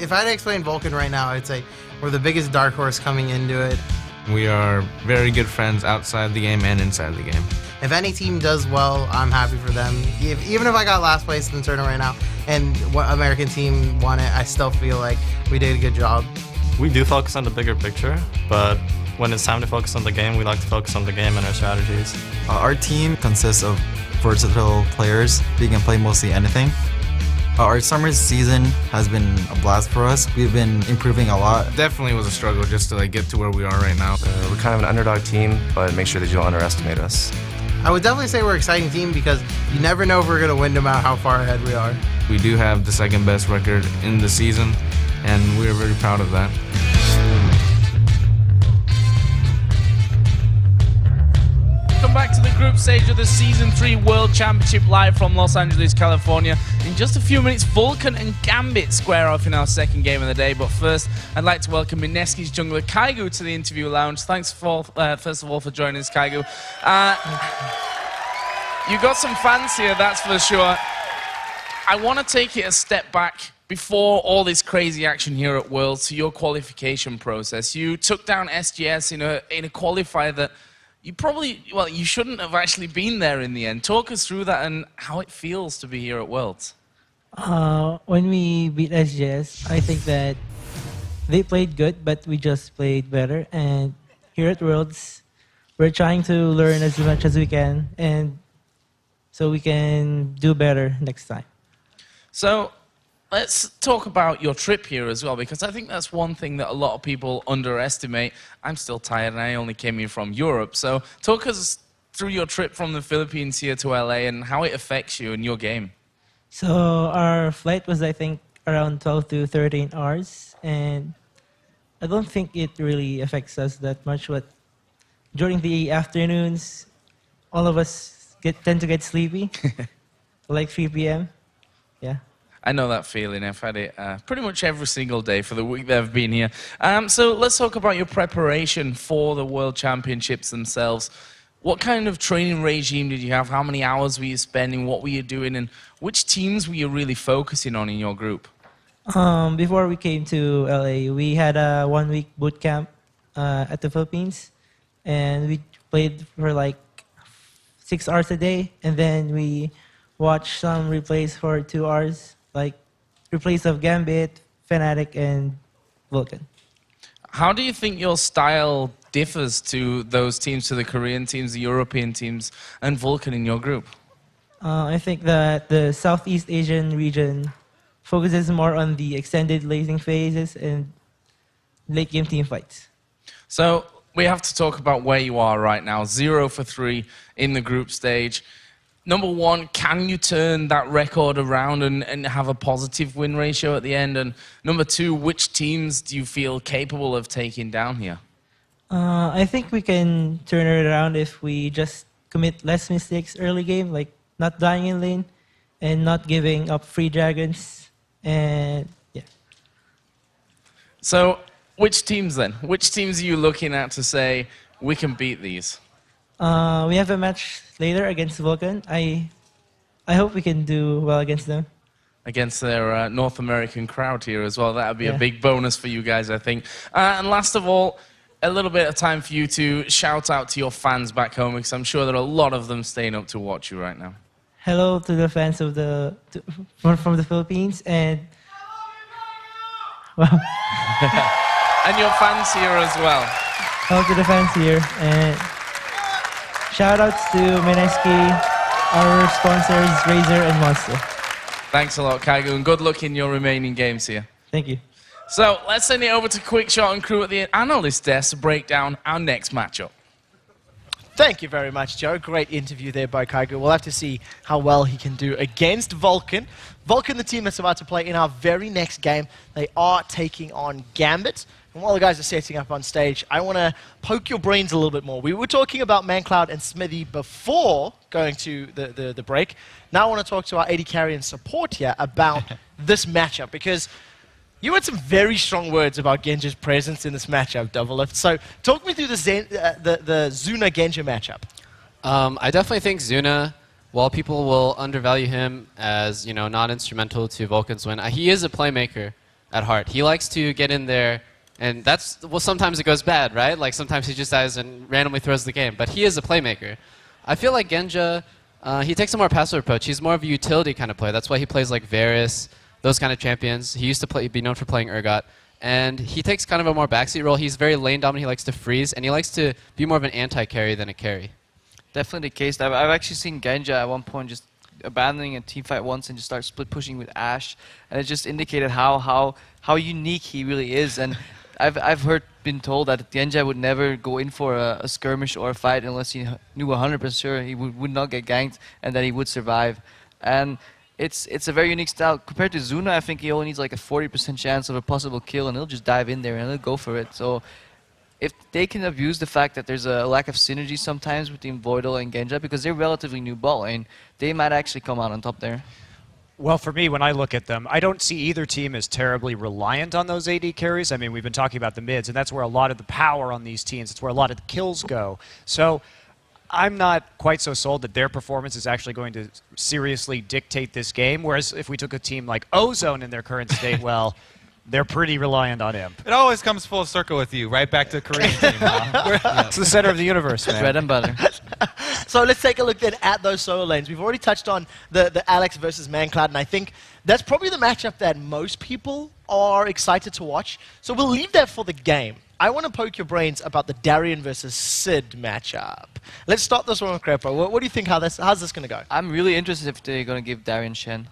if I had to explain Vulcun right now, I'd say we're the biggest dark horse coming into it. We are very good friends outside the game and inside the game. If any team does well, I'm happy for them. Even if I got last place in the tournament right now and what American team won it, I still feel like we did a good job. We do focus on the bigger picture, but when it's time to focus on the game, we like to focus on the game and our strategies. Our team consists of versatile players. We can play mostly anything. Our summer season has been a blast for us. We've been improving a lot. Definitely was a struggle just to get to where we are right now. We're kind of an underdog team, but make sure that you don't underestimate us. I would definitely say we're an exciting team because you never know if we're going to win no matter how far ahead we are. We do have the second best record in the season, and we are very proud of that. Welcome back to the group stage of the Season 3 World Championship live from Los Angeles, California. In just a few minutes, Vulcun and Gambit square off in our second game of the day. But first, I'd like to welcome Mineski's jungler Kaigu to the interview lounge. Thanks, first of all, for joining us, Kaigu. You got some fans here, that's for sure. I want to take it a step back before all this crazy action here at Worlds to your qualification process. You took down SGS in a qualifier that you probably, well, you shouldn't have actually been there in the end. Talk us through that and how it feels to be here at Worlds. When we beat SGS, I think that they played good, but we just played better. And here at Worlds, we're trying to learn as much as we can, and so we can do better next time. So let's talk about your trip here as well, because I think that's one thing that a lot of people underestimate. I'm still tired and I only came here from Europe. So talk us through your trip from the Philippines here to LA and how it affects you and your game. So our flight was, I think, around 12 to 13 hours. And I don't think it really affects us that much. But during the afternoons, all of us tend to get sleepy, like 3 p.m. Yeah. I know that feeling. I've had it pretty much every single day for the week that I've been here. So let's talk about your preparation for the World Championships themselves. What kind of training regime did you have? How many hours were you spending? What were you doing? And which teams were you really focusing on in your group? Before we came to LA, we had a 1-week boot camp at the Philippines. And we played for like 6 hours a day. And then we watched some replays for 2 hours. Like replays of Gambit, Fnatic, and Vulcun. How do you think your style differs to those teams, to the Korean teams, the European teams, and Vulcun in your group? I think that the Southeast Asian region focuses more on the extended lasing phases and late game team fights. So we have to talk about where you are right now. 0 for 3 in the group stage. Number one, can you turn that record around and have a positive win ratio at the end? And number two, which teams do you feel capable of taking down here? I think we can turn it around if we just commit less mistakes early game, like not dying in lane and not giving up free dragons. And yeah. So which teams then? Which teams are you looking at to say, we can beat these? We have a match later against Vulcun. I hope we can do well against them. Against their North American crowd here as well. That would be a big bonus for you guys, I think. And last of all, a little bit of time for you to shout out to your fans back home, because I'm sure there are a lot of them staying up to watch you right now. Hello to the fans of from the Philippines and wow. And your fans here as well. Hello to the fans here and shout outs to Mineski, our sponsors Razer and Monster. Thanks a lot, Kaigu, and good luck in your remaining games here. Thank you. So let's send it over to Quickshot and crew at the analyst desk to break down our next matchup. Thank you very much, Joe. Great interview there by Kaigu. We'll have to see how well he can do against Vulcun. Vulcun, the team that's about to play in our very next game, they are taking on Gambit. And while the guys are setting up on stage, I want to poke your brains a little bit more. We were talking about Mancloud and Smithy before going to the break. Now I want to talk to our AD carry and support here about this matchup, because you had some very strong words about Genji's presence in this matchup, Double Lift. So talk me through the Zuna-Genji matchup. I definitely think Zuna, while people will undervalue him as, not instrumental to Vulcan's win, he is a playmaker. at heart. He likes to get in there, and sometimes it goes bad, right? Like sometimes he just dies and randomly throws the game, but he is a playmaker. I feel like Genja, he takes a more passive approach. He's more of a utility kind of player. That's why he plays like Varus, those kind of champions. He used to be known for playing Urgot. And he takes kind of a more backseat role. He's very lane dominant. He likes to freeze, and he likes to be more of an anti-carry than a carry. Definitely the case. I've actually seen Genja at one point just abandoning a team fight once and just start split pushing with Ashe, and it just indicated how unique he really is. And I've been told that Genja would never go in for a skirmish or a fight unless he knew 100% sure he would not get ganked and that he would survive. And it's a very unique style. Compared to Zuna, I think he only needs like a 40% chance of a possible kill, and he'll just dive in there and he'll go for it. So if they can abuse the fact that there's a lack of synergy sometimes between Voidal and Genja, because they're relatively new bot lane, they might actually come out on top there. Well, for me, when I look at them, I don't see either team as terribly reliant on those AD carries. I mean, we've been talking about the mids, and that's where a lot of the power on these teams, it's where a lot of the kills go. So I'm not quite so sold that their performance is actually going to seriously dictate this game, whereas if we took a team like Ozone in their current state, well, they're pretty reliant on Imp. It always comes full circle with you, right back to Korean team. Huh? It's the center of the universe, man. Bread and butter. So let's take a look then at those solo lanes. We've already touched on the Alex versus ManCloud, and I think that's probably the matchup that most people are excited to watch. So we'll leave that for the game. I want to poke your brains about the Darien versus Sid matchup. Let's start this one with Crepo. What do you think? How's this going to go? I'm really interested if they're going to give Darien Shen.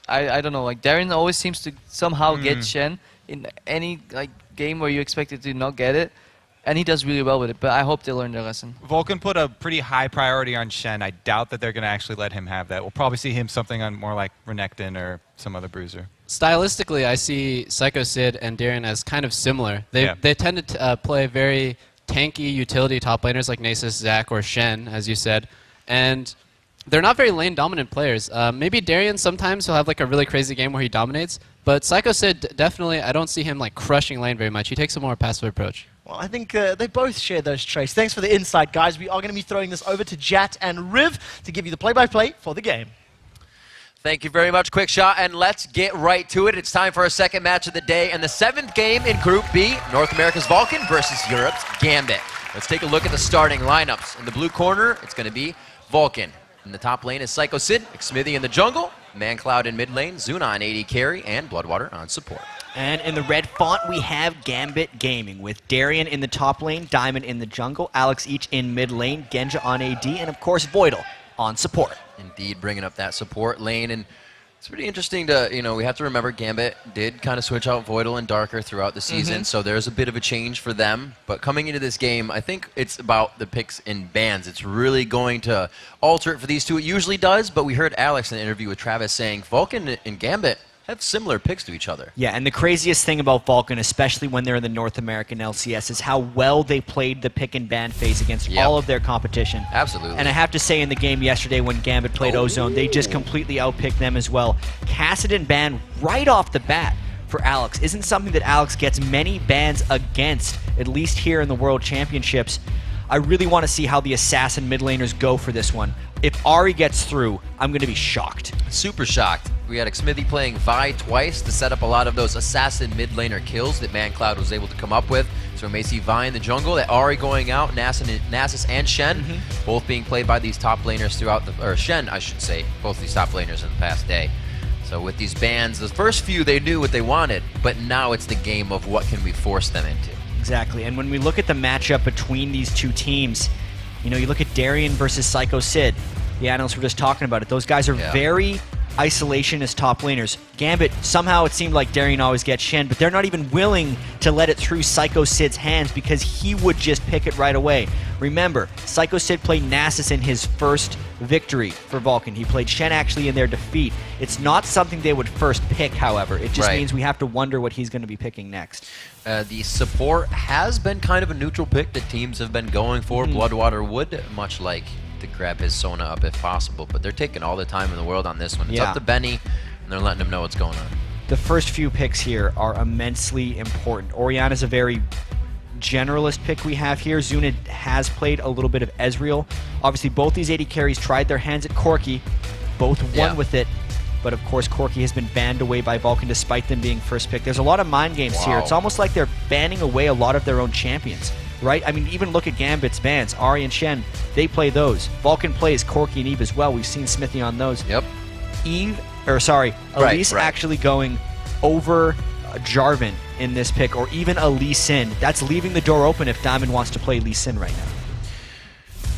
I don't know. Like Darien always seems to somehow get Shen in any like game where you expect it to not get it, and he does really well with it. But I hope they learn their lesson. Vulcun put a pretty high priority on Shen. I doubt that they're going to actually let him have that. We'll probably see him something on more like Renekton or some other bruiser. Stylistically, I see Psycho Sid and Darien as kind of similar. They tend to play very tanky utility top laners like Nasus, Zac, or Shen, as you said. And they're not very lane dominant players. Maybe Darien sometimes he'll have like a really crazy game where he dominates. But Psycho Sid, definitely, I don't see him like crushing lane very much. He takes a more passive approach. Well, I think they both share those traits. Thanks for the insight, guys. We are going to be throwing this over to Jat and Riv to give you the play-by-play for the game. Thank you very much, Quick Shot, and let's get right to it. It's time for our second match of the day and the 7th game in Group B, North America's Vulcun versus Europe's Gambit. Let's take a look at the starting lineups. In the blue corner, it's going to be Vulcun. In the top lane is Psycho Sid, Smithy in the jungle, ManCloud in mid lane, Zuna on AD carry, and Bloodwater on support. And in the red font, we have Gambit Gaming with Darien in the top lane, Diamond in the jungle, Alex each in mid lane, Genja on AD, and of course Voidal on support. Indeed, bringing up that support lane, and it's pretty interesting to, we have to remember Gambit did kind of switch out Voidal and Darker throughout the season, so there's a bit of a change for them. But coming into this game, I think it's about the picks in bans. It's really going to alter it for these two. It usually does, but we heard Alex in an interview with Travis saying Vulcun and Gambit have similar picks to each other. Yeah, and the craziest thing about Vulcun, especially when they're in the North American LCS, is how well they played the pick and ban phase against all of their competition. Absolutely. And I have to say, in the game yesterday when Gambit played Ozone, they just completely outpicked them as well. Kassadin ban right off the bat for Alex isn't something that Alex gets many bans against, at least here in the World Championships. I really want to see how the Assassin mid laners go for this one. If Ari gets through, I'm going to be shocked. Super shocked. We had Smithy playing Vi twice to set up a lot of those Assassin mid laner kills that ManCloud was able to come up with. So we may see Vi in the jungle, that Ari going out, Nasus and Shen, both being played by these top laners throughout or Shen, I should say, both these top laners in the past day. So with these bans, the first few they knew what they wanted, but now it's the game of what can we force them into. Exactly, and when we look at the matchup between these two teams, you look at Darien versus Psycho Sid. The analysts were just talking about it. Those guys are very isolationist top laners. Gambit, somehow it seemed like Darien always gets Shen, but they're not even willing to let it through Psycho Sid's hands because he would just pick it right away. Remember, Psycho Sid played Nasus in his first victory for Vulcun. He played Shen actually in their defeat. It's not something they would first pick, however. It just means we have to wonder what he's going to be picking next. The support has been kind of a neutral pick that teams have been going for. Bloodwater would, much like to grab his Sona up if possible, but they're taking all the time in the world on this one. It's up to Benny, and they're letting him know what's going on. The first few picks here are immensely important. Orianna's a very generalist pick we have here. Zuna has played a little bit of Ezreal. Obviously, both these AD carries tried their hands at Corki. Both won with it. but of course Corki has been banned away by Vulcun despite them being first pick. There's a lot of mind games here. It's almost like they're banning away a lot of their own champions, right? I mean, even look at Gambit's bans. Ari and Shen, they play those. Vulcun plays Corki and Eve as well. We've seen Smithy on those. Yep. Elise actually going over Jarvan in this pick, or even a Lee Sin. That's leaving the door open if Diamond wants to play Lee Sin right now.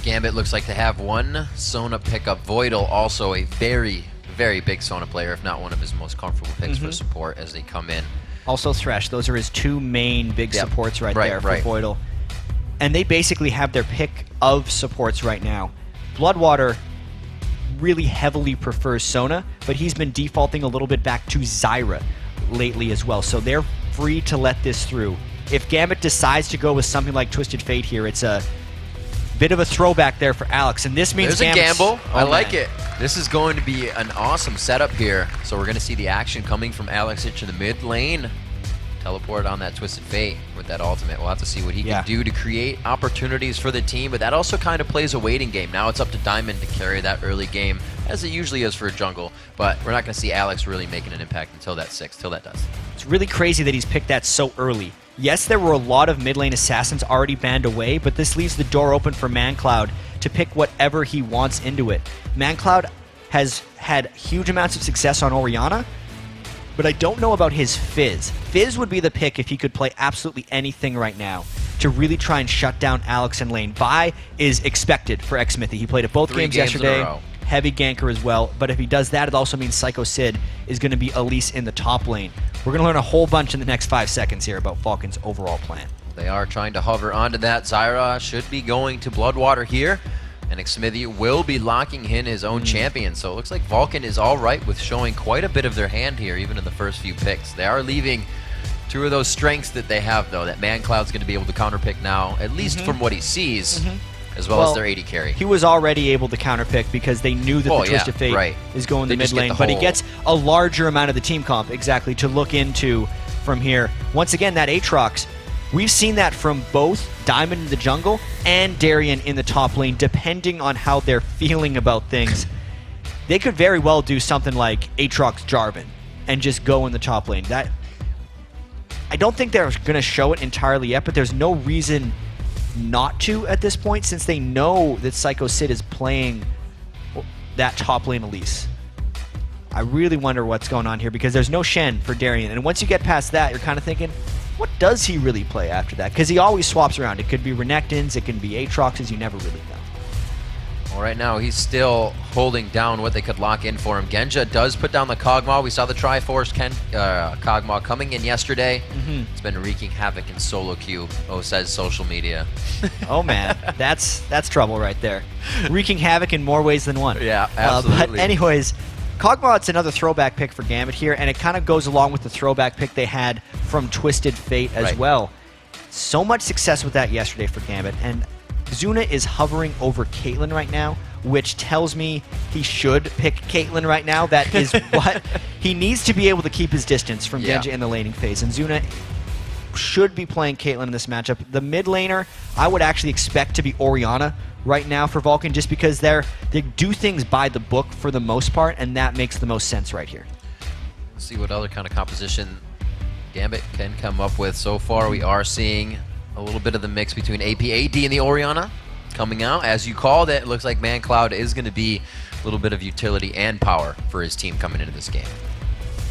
Gambit looks like to have one Sona pickup. Voidal, also a very, very big Sona player, if not one of his most comfortable picks for support as they come in. Also Thresh. Those are his two main big supports right there for Voidal. And they basically have their pick of supports right now. Bloodwater really heavily prefers Sona, but he's been defaulting a little bit back to Zyra lately as well. So they're free to let this through. If Gambit decides to go with something like Twisted Fate here, it's a bit of a throwback there for Alex, and this means there's a gamble. I like man. it. This is going to be an awesome setup here. So we're going to see the action coming from Alex Hitch in the mid lane. Teleport on that Twisted Fate with that ultimate. We'll have to see what he can do to create opportunities for the team, but that also kind of plays a waiting game. Now it's up to Diamond to carry that early game, as it usually is for a jungle, but we're not going to see Alex really making an impact until that 6, till that does. It's really crazy that he's picked that so early. Yes, there were a lot of mid lane assassins already banned away, but this leaves the door open for ManCloud to pick whatever he wants into it. ManCloud has had huge amounts of success on Orianna, but I don't know about his Fizz. Fizz would be the pick if he could play absolutely anything right now to really try and shut down Alex in lane. Vi is expected for Xmithy. He played at both games yesterday. Heavy ganker as well, but if he does that, it also means Psycho Sid is going to be Elise in the top lane. We're going to learn a whole bunch in the next 5 seconds here about Vulcun's overall plan. They are trying to hover onto that. Zyra should be going to Bloodwater here, and Xmithy will be locking in his own champion. So it looks like Vulcun is all right with showing quite a bit of their hand here, even in the first few picks. They are leaving 2 of those strengths that they have, though, that ManCloud's going to be able to counterpick now, at least from what he sees, as well as their AD carry. He was already able to counterpick because they knew that the Twisted Fate is going the mid lane, but he gets a larger amount of the team comp, to look into from here. Once again, that Aatrox, we've seen that from both Diamond in the jungle and Darien in the top lane, depending on how they're feeling about things. They could very well do something like Aatrox Jarvan and just go in the top lane. That I don't think they're going to show it entirely yet, but there's no reason not to at this point, since they know that Psycho Sid is playing that top lane Elise. I really wonder what's going on here, because there's no Shen for Darien, and once you get past that, you're kind of thinking, what does he really play after that? Because he always swaps around. It could be Renekton's, it can be Aatrox's, you never really know. Well, right now, he's still holding down what they could lock in for him. Genja does put down the Kog'Maw. We saw the Triforce Kog'Maw coming in yesterday. It's been wreaking havoc in solo queue, says social media. Oh, man. That's trouble right there. Wreaking havoc in more ways than one. Yeah, absolutely. But anyways, Kog'Maw, it's another throwback pick for Gambit here, and it kind of goes along with the throwback pick they had from Twisted Fate as well. So much success with that yesterday for Gambit, and Zuna is hovering over Caitlyn right now, which tells me he should pick Caitlyn right now. That is what he needs to be able to keep his distance from Genja in the laning phase, and Zuna should be playing Caitlyn in this matchup. The mid laner, I would actually expect to be Orianna right now for Vulcun, just because they do things by the book for the most part, and that makes the most sense right here. Let's see what other kind of composition Gambit can come up with. So far, we are seeing a little bit of the mix between AP, AD, and the Orianna coming out. As you called it, it looks like ManCloud is going to be a little bit of utility and power for his team coming into this game.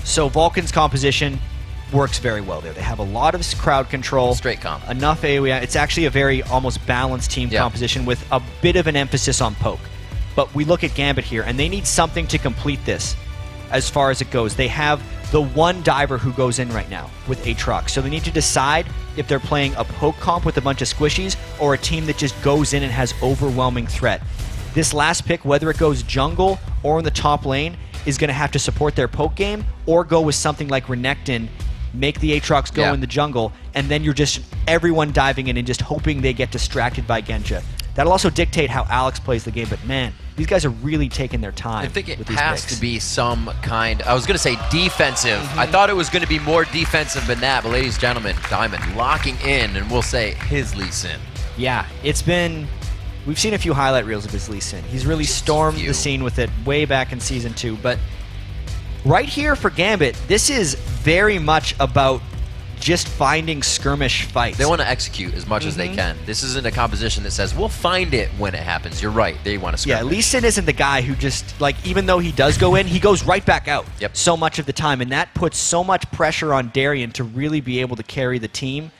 So Vulcan's composition works very well there. They have a lot of crowd control. Straight comp. Enough AoE. It's actually a very almost balanced team composition with a bit of an emphasis on poke. But we look at Gambit here, and they need something to complete this as far as it goes. They have the one diver who goes in right now with Aatrox. So they need to decide if they're playing a poke comp with a bunch of squishies or a team that just goes in and has overwhelming threat. This last pick, whether it goes jungle or in the top lane, is going to have to support their poke game or go with something like Renekton, make the Aatrox go in the jungle, and then you're just everyone diving in and just hoping they get distracted by Genja. That'll also dictate how Alex plays the game, but man, these guys are really taking their time. I think it has to be some kind, I was going to say defensive. I thought it was going to be more defensive than that, but ladies and gentlemen, Diamond locking in, and we'll say his Lee Sin. Yeah, we've seen a few highlight reels of his Lee Sin. He's really stormed the scene with it way back in Season 2, but Right here for Gambit, this is very much about just finding skirmish fights. They want to execute as much as they can. This isn't a composition that says, we'll find it when it happens. You're right. They want to skirmish. Yeah, Lee Sin isn't the guy who just, like, even though he does go in, he goes right back out so much of the time. And that puts so much pressure on Darien to really be able to carry the team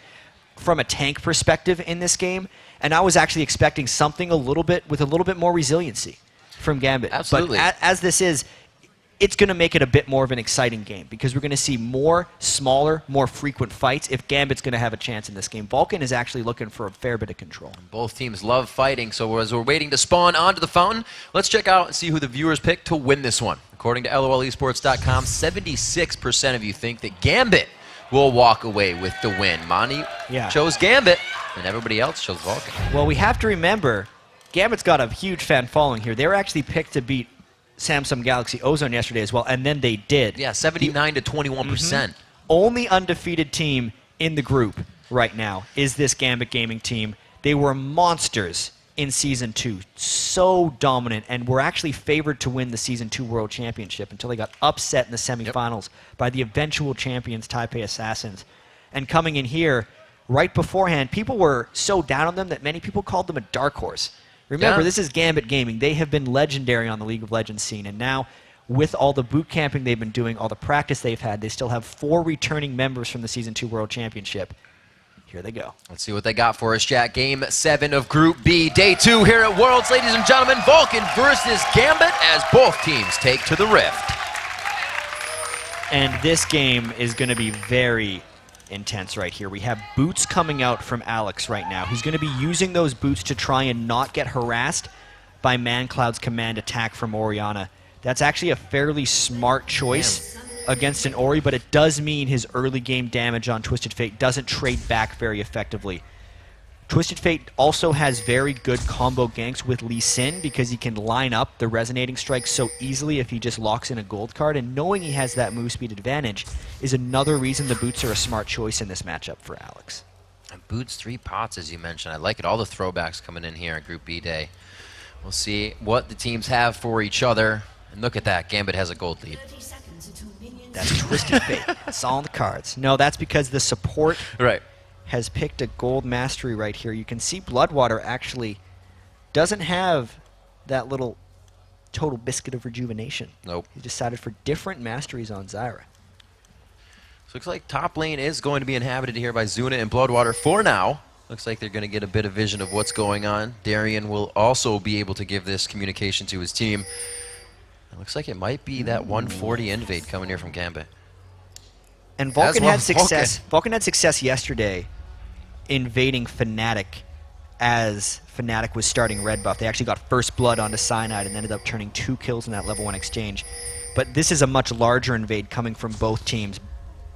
from a tank perspective in this game. And I was actually expecting something with a little bit more resiliency from Gambit. Absolutely. But as this is, it's going to make it a bit more of an exciting game because we're going to see more smaller, more frequent fights if Gambit's going to have a chance in this game. Vulcun is actually looking for a fair bit of control. Both teams love fighting, so as we're waiting to spawn onto the fountain, let's check out and see who the viewers pick to win this one. According to LOLesports.com, 76% of you think that Gambit will walk away with the win. Monty chose Gambit, and everybody else chose Vulcun. Well, we have to remember, Gambit's got a huge fan following here. They were actually picked to beat Samsung Galaxy Ozone yesterday as well, and then they did. Yeah, 79 to 21%. Only undefeated team in the group right now is this Gambit Gaming team. They were monsters in Season 2, so dominant, and were actually favored to win the Season 2 World Championship until they got upset in the semifinals by the eventual champions, Taipei Assassins. And coming in here, right beforehand, people were so down on them that many people called them a dark horse. Remember, this is Gambit Gaming. They have been legendary on the League of Legends scene, and now with all the boot camping they've been doing, all the practice they've had, they still have 4 returning members from the Season 2 World Championship. Here they go. Let's see what they got for us, chat. Game 7 of Group B, Day 2 here at Worlds. Ladies and gentlemen, Vulcun versus Gambit as both teams take to the Rift. And this game is going to be very intense right here. We have boots coming out from Alex right now. He's going to be using those boots to try and not get harassed by ManCloud's command attack from Orianna. That's actually a fairly smart choice against an Ori, but it does mean his early game damage on Twisted Fate doesn't trade back very effectively. Twisted Fate also has very good combo ganks with Lee Sin because he can line up the resonating strikes so easily if he just locks in a gold card, and knowing he has that move speed advantage is another reason the boots are a smart choice in this matchup for Alex. And boots 3 pots, as you mentioned. I like it. All the throwbacks coming in here at Group B Day. We'll see what the teams have for each other. And look at that. Gambit has a gold lead. That's Twisted Fate. That's all on the cards. No, that's because the support has picked a gold mastery right here. You can see Bloodwater actually doesn't have that little total biscuit of rejuvenation. Nope. He decided for different masteries on Zyra. So looks like top lane is going to be inhabited here by Zuna and Bloodwater for now. Looks like they're going to get a bit of vision of what's going on. Darien will also be able to give this communication to his team. It looks like it might be that 140 invade coming here from Gambit. And Vulcun had success. Vulcun had success yesterday invading Fnatic as Fnatic was starting red buff. They actually got first blood onto Cyanide and ended up turning 2 kills in that level 1 exchange. But this is a much larger invade coming from both teams.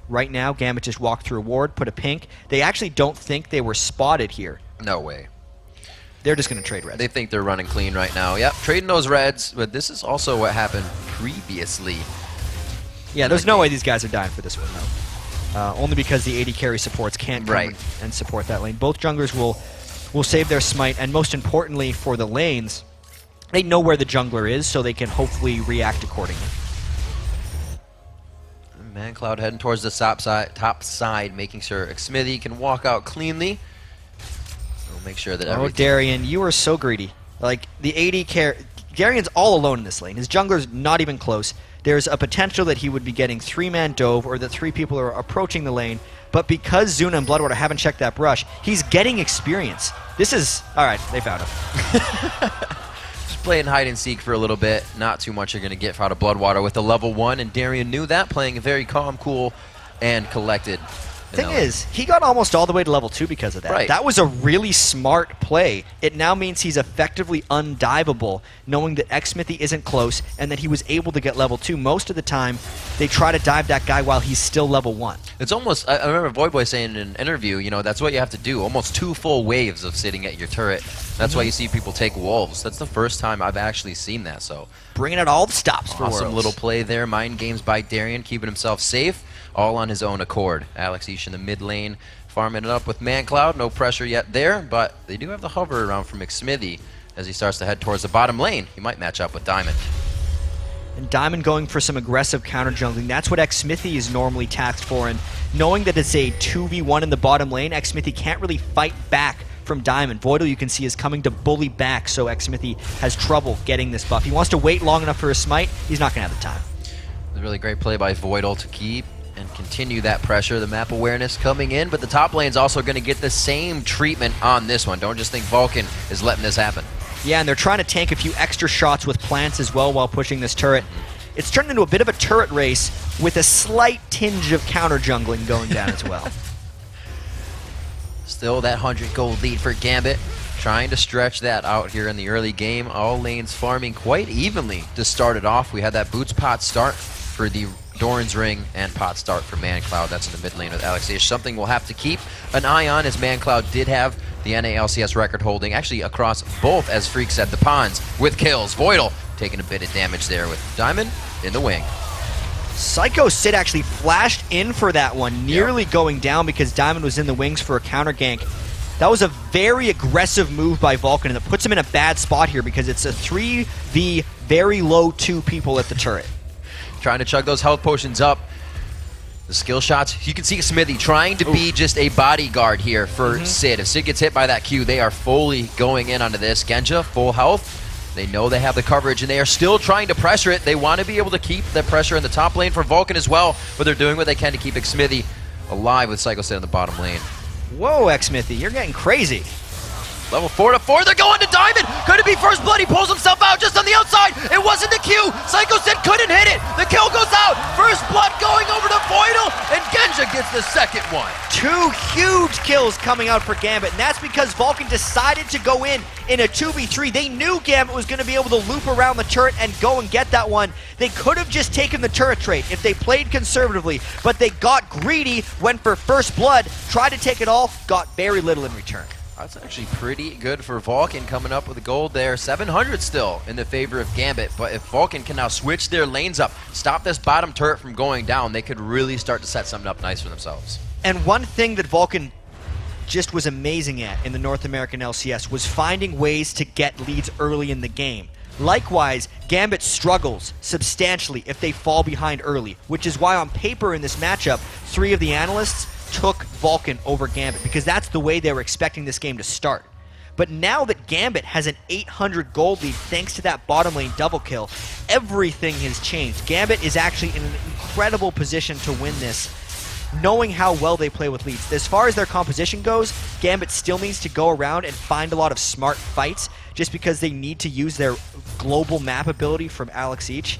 Right now, Gambit just walked through a ward, put a pink. They actually don't think they were spotted here. No way. They're just going to trade reds. They think they're running clean right now. Yep, trading those reds, but this is also what happened previously. Yeah, there's no way these guys are dying for this one, though. Only because the AD carry supports can't come and support that lane. Both junglers will save their smite, and most importantly for the lanes, they know where the jungler is, so they can hopefully react accordingly. ManCloud heading towards the top side, making sure Xmithy can walk out cleanly. We'll make sure that everything... Oh, Darien, you are so greedy. Like, the AD carry... Darien's all alone in this lane. His jungler's not even close. There's a potential that he would be getting 3-man dove or that 3 people are approaching the lane. But because Zuna and Bloodwater haven't checked that brush, he's getting experience. This is... Alright, they found him. Just playing hide and seek for a little bit. Not too much you're going to get out of Bloodwater with the level 1, and Darien knew that, playing very calm, cool, and collected. Thing is, he got almost all the way to level 2 because of that. Right. That was a really smart play. It now means he's effectively undiveable, knowing that Xmithy isn't close and that he was able to get level 2. Most of the time, they try to dive that guy while he's still level 1. It's almost, I remember Voidboy saying in an interview, you know, that's what you have to do. Almost 2 full waves of sitting at your turret. That's why you see people take wolves. That's the first time I've actually seen that, so. Bringing out all the stops for Awesome Worlds. little play there. Mind games by Darien, keeping himself safe. All on his own accord. Alex Ish in the mid lane, farming it up with ManCloud. No pressure yet there, but they do have the hover around from Xmithy as he starts to head towards the bottom lane. He might match up with Diamond. and Diamond going for some aggressive counter jungling. That's what Xmithy is normally tasked for, and knowing that it's a 2v1 in the bottom lane, Xmithy can't really fight back from Diamond. Voidal, you can see, is coming to bully back, so Xmithy has trouble getting this buff. He wants to wait long enough for a smite. He's not going to have the time. A really great play by Voidal to keep and continue that pressure. The map awareness coming in, but the top lane's also going to get the same treatment on this one. Don't just think Vulcun is letting this happen. Yeah, and they're trying to tank a few extra shots with plants as well while pushing this turret. It's turned into a bit of a turret race with a slight tinge of counter jungling going down as well. Still that 100 gold lead for Gambit. Trying to stretch that out here in the early game. All lanes farming quite evenly to start it off. We had that boots pot start for the Doran's Ring and pot start for ManCloud. That's in the mid lane with Alexish. Something we'll have to keep an eye on, as ManCloud did have the NALCS record holding, actually across both, as Freak said, the ponds with kills. Voidal taking a bit of damage there with Diamond in the wing. Psycho Sid actually flashed in for that one, nearly going down because Diamond was in the wings for a counter gank. That was a very aggressive move by Vulcun, and it puts him in a bad spot here because it's a 3v very low 2 people at the turret. Trying to chug those health potions up. The skill shots, you can see Smithy trying to be just a bodyguard here for Sid. If Sid gets hit by that Q, they are fully going in onto this. Genja, full health. They know they have the coverage, and they are still trying to pressure it. They want to be able to keep that pressure in the top lane for Vulcun as well, but they're doing what they can to keep Smithy alive with Psycho Sid in the bottom lane. Whoa, Xmithy, you're getting crazy. Level 4 to 4, they're going to Diamond! Could it be first blood? He pulls himself out just on the outside! It wasn't the Q! Psycho Sid couldn't hit it! The kill goes out! First blood going over to Voidal, and Genja gets the second one. 2 huge kills coming out for Gambit, and that's because Vulcun decided to go in a 2v3. They knew Gambit was going to be able to loop around the turret and go and get that one. They could have just taken the turret trait if they played conservatively, but they got greedy, went for first blood, tried to take it all, got very little in return. That's actually pretty good for Vulcun coming up with a gold there. 700 still in the favor of Gambit, but if Vulcun can now switch their lanes up, stop this bottom turret from going down, they could really start to set something up nice for themselves. And one thing that Vulcun just was amazing at in the North American LCS was finding ways to get leads early in the game. Likewise, Gambit struggles substantially if they fall behind early, which is why on paper in this matchup, 3 of the analysts took Vulcun over Gambit, because that's the way they were expecting this game to start. But now that Gambit has an 800 gold lead thanks to that bottom lane double kill, everything has changed. Gambit is actually in an incredible position to win this, knowing how well they play with leads. As far as their composition goes, Gambit still needs to go around and find a lot of smart fights just because they need to use their global map ability from Alex each.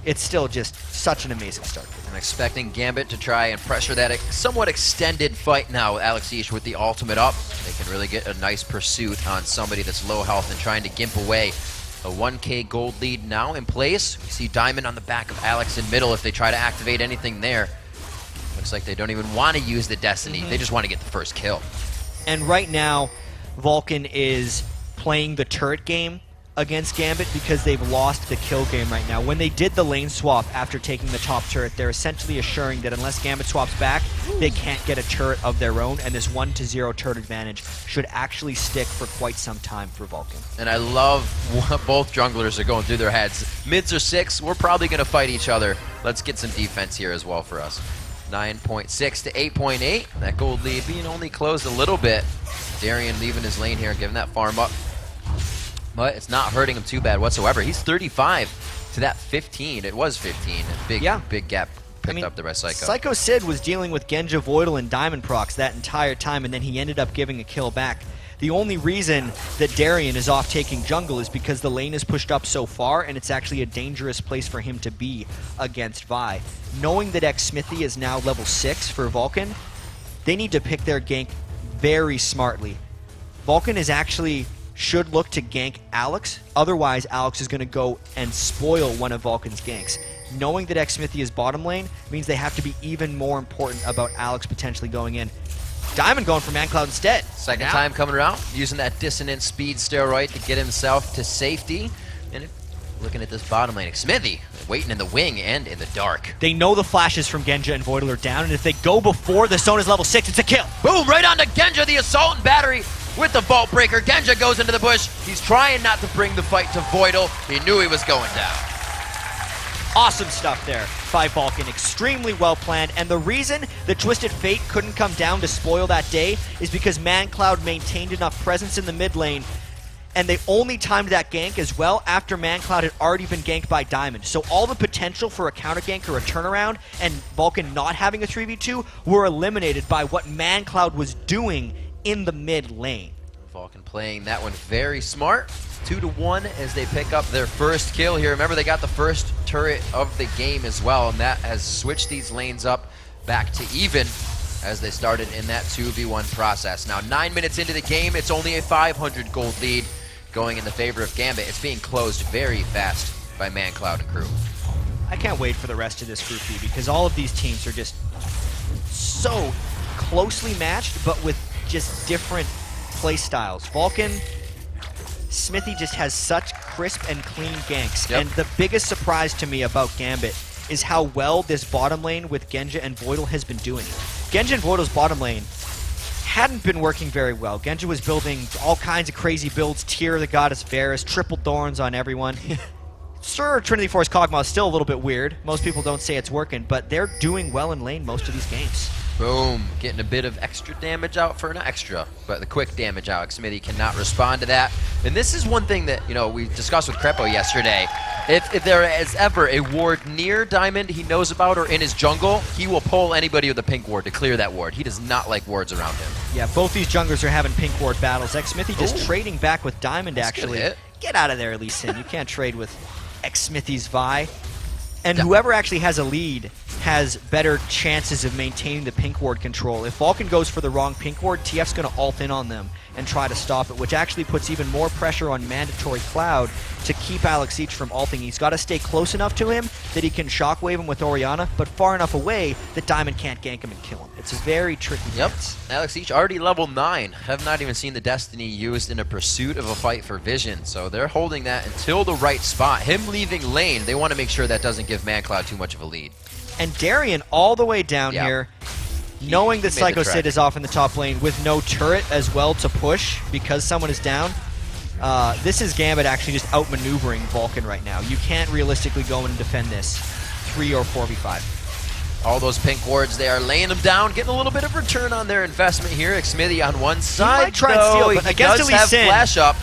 It's still just such an amazing start. I'm expecting Gambit to try and pressure that somewhat extended fight now with Alex Ish with the ultimate up. They can really get a nice pursuit on somebody that's low health and trying to gimp away. A 1k gold lead now in place. We see Diamond on the back of Alex in middle if they try to activate anything there. Looks like they don't even want to use the Destiny. They just want to get the first kill. And right now, Vulcun is playing the turret game against Gambit because they've lost the kill game right now. When they did the lane swap after taking the top turret, they're essentially assuring that unless Gambit swaps back, they can't get a turret of their own, and this 1-0 turret advantage should actually stick for quite some time for Vulcun. And I love what both junglers are going through their heads. Mids are 6, we're probably going to fight each other. Let's get some defense here as well for us. 9.6 to 8.8. That gold lead being only closed a little bit. Darian leaving his lane here, giving that farm up. But it's not hurting him too bad whatsoever. He's 35 to that 15. It was 15. Big gap picked up there by Psycho. Psycho Sid was dealing with Genja, Voidal, and Diamond procs that entire time, and then he ended up giving a kill back. The only reason that Darian is off taking jungle is because the lane is pushed up so far, and it's actually a dangerous place for him to be against Vi. Knowing that Xmithy is now level 6 for Vulcun, they need to pick their gank very smartly. Vulcun is actually should look to gank Alex, otherwise Alex is going to go and spoil one of Vulcun's ganks. Knowing that Xmithy is bottom lane means they have to be even more important about Alex potentially going in. Diamond going for ManCloud instead. Second time coming around, using that dissonant speed steroid to get himself to safety. And looking at this bottom lane, Xmithy waiting in the wing and in the dark. They know the flashes from Genja and Voidal are down, and if they go before the zone is level 6, it's a kill. Boom, right onto Genja, the assault and battery with the vault breaker. Genja goes into the bush. He's trying not to bring the fight to Voidal. He knew he was going down. Awesome stuff there by Vulcun. Extremely well planned. And the reason the Twisted Fate couldn't come down to spoil that day is because ManCloud maintained enough presence in the mid lane, and they only timed that gank as well after ManCloud had already been ganked by Diamond. So all the potential for a counter gank or a turnaround and Vulcun not having a 3v2 were eliminated by what ManCloud was doing in the mid lane. Vulcun playing that one very smart. 2-1 as they pick up their first kill here. Remember, they got the first turret of the game as well, and that has switched these lanes up back to even as they started in that 2v1 process. Now 9 minutes into the game, it's only a 500 gold lead going in the favor of Gambit. It's being closed very fast by ManCloud and crew. I can't wait for the rest of this Group B because all of these teams are just so closely matched, but with just different play styles. Vulcun, Smithy just has such crisp and clean ganks. Yep. And the biggest surprise to me about Gambit is how well this bottom lane with Genja and Voidal has been doing. Genja and Voidal's bottom lane hadn't been working very well. Genja was building all kinds of crazy builds, Tear the Goddess Varus, triple Thorns on everyone. Sir, Trinity Force Kog'Maw is still a little bit weird. Most people don't say it's working, but they're doing well in lane most of these games. Boom, getting a bit of extra damage out for an extra, but the quick damage out. Smithy cannot respond to that. And this is one thing that, you know, we discussed with Crepo yesterday. If there is ever a ward near Diamond he knows about or in his jungle, he will pull anybody with a pink ward to clear that ward. He does not like wards around him. Yeah, both these junglers are having pink ward battles. Smithy just trading back with Diamond, actually. Get out of there, Lee Sin. You can't trade with Smithy's Vi. And whoever actually has a lead has better chances of maintaining the pink ward control. If Vulcun goes for the wrong pink ward, TF's going to ult in on them and try to stop it, which actually puts even more pressure on Mandatory Cloud to keep Alex Siege from ulting. He's got to stay close enough to him that he can shockwave him with Orianna, but far enough away that Diamond can't gank him and kill him. It's a very tricky dance. Alex Siege already level 9. Have not even seen the Destiny used in a pursuit of a fight for Vision, so they're holding that until the right spot. Him leaving lane, they want to make sure that doesn't give ManCloud too much of a lead. And Darien all the way down here, knowing that Psycho Sid is off in the top lane with no turret as well to push because someone is down. This is Gambit actually just outmaneuvering Vulcun right now. You can't realistically go in and defend this 3 or 4v5. All those pink wards, they are laying them down, getting a little bit of return on their investment here. Smithy on one side. He might try and steal, but against does Lee have Sin. flash up.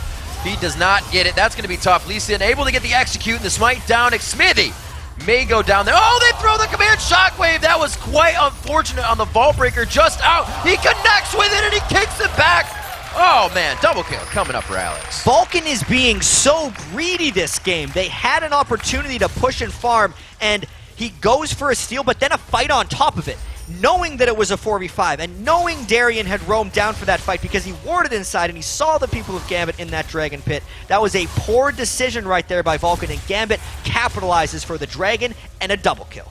He does not get it. That's going to be tough. Lee Sin able to get the execute and the smite down. Smithy may go down there. Oh, they throw the command shockwave. That was quite unfortunate on the Vault Breaker just out. He connects with it and he kicks it back. Oh man, double kill coming up for Alex. Vulcun is being so greedy this game. They had an opportunity to push and farm, and he goes for a steal, but then a fight on top of it. Knowing that it was a 4v5, and knowing Darien had roamed down for that fight because he warded inside and he saw the people of Gambit in that Dragon Pit. That was a poor decision right there by Vulcun, and Gambit capitalizes for the Dragon and a double kill.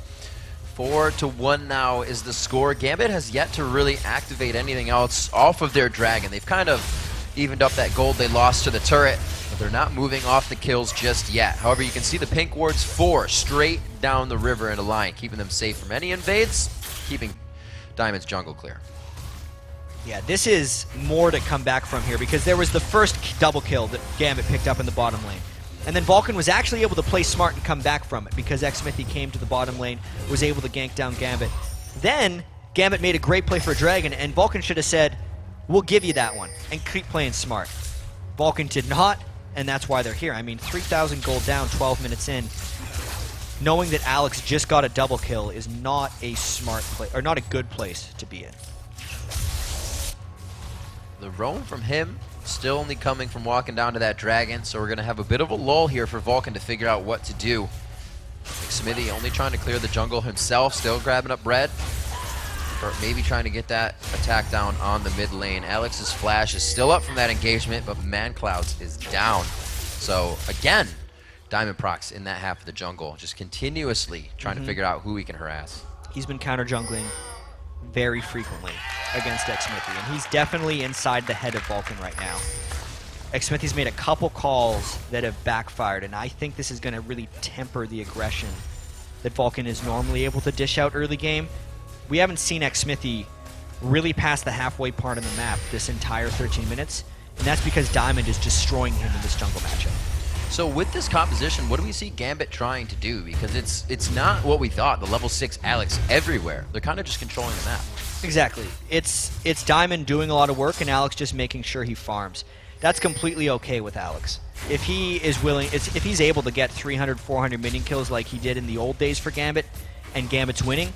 4-1 now is the score. Gambit has yet to really activate anything else off of their Dragon. They've kind of evened up that gold they lost to the turret, but they're not moving off the kills just yet. However, you can see the pink wards 4 straight down the river in a line, keeping them safe from any invades, keeping Diamond's jungle clear. Yeah, this is more to come back from here because there was the first double kill that Gambit picked up in the bottom lane. And then Vulcun was actually able to play smart and come back from it because Smithy came to the bottom lane, was able to gank down Gambit. Then Gambit made a great play for a Dragon, and Vulcun should have said, we'll give you that one, and keep playing smart. Vulcun did not, and that's why they're here. I mean, 3,000 gold down 12 minutes in. Knowing that Alex just got a double kill is not a smart play, or not a good place to be in. The roam from him still only coming from walking down to that Dragon, so we're going to have a bit of a lull here for Vulcun to figure out what to do. Smithy only trying to clear the jungle himself, still grabbing up red, or maybe trying to get that attack down on the mid lane. Alex's flash is still up from that engagement, but ManCloud's is down. So again, Diamond procs in that half of the jungle, just continuously trying to figure out who he can harass. He's been counter jungling very frequently against Smithy, and he's definitely inside the head of Vulcun right now. Smithy's made a couple calls that have backfired, and I think this is going to really temper the aggression that Vulcun is normally able to dish out early game. We haven't seen Smithy really past the halfway part of the map this entire 13 minutes, and that's because Diamond is destroying him in this jungle matchup. So with this composition, what do we see Gambit trying to do? Because it's not what we thought. The level 6 Alex everywhere. They're kind of just controlling the map. Exactly. It's Diamond doing a lot of work and Alex just making sure he farms. That's completely okay with Alex. If he is willing, if he's able to get 300, 400 minion kills like he did in the old days for Gambit, and Gambit's winning,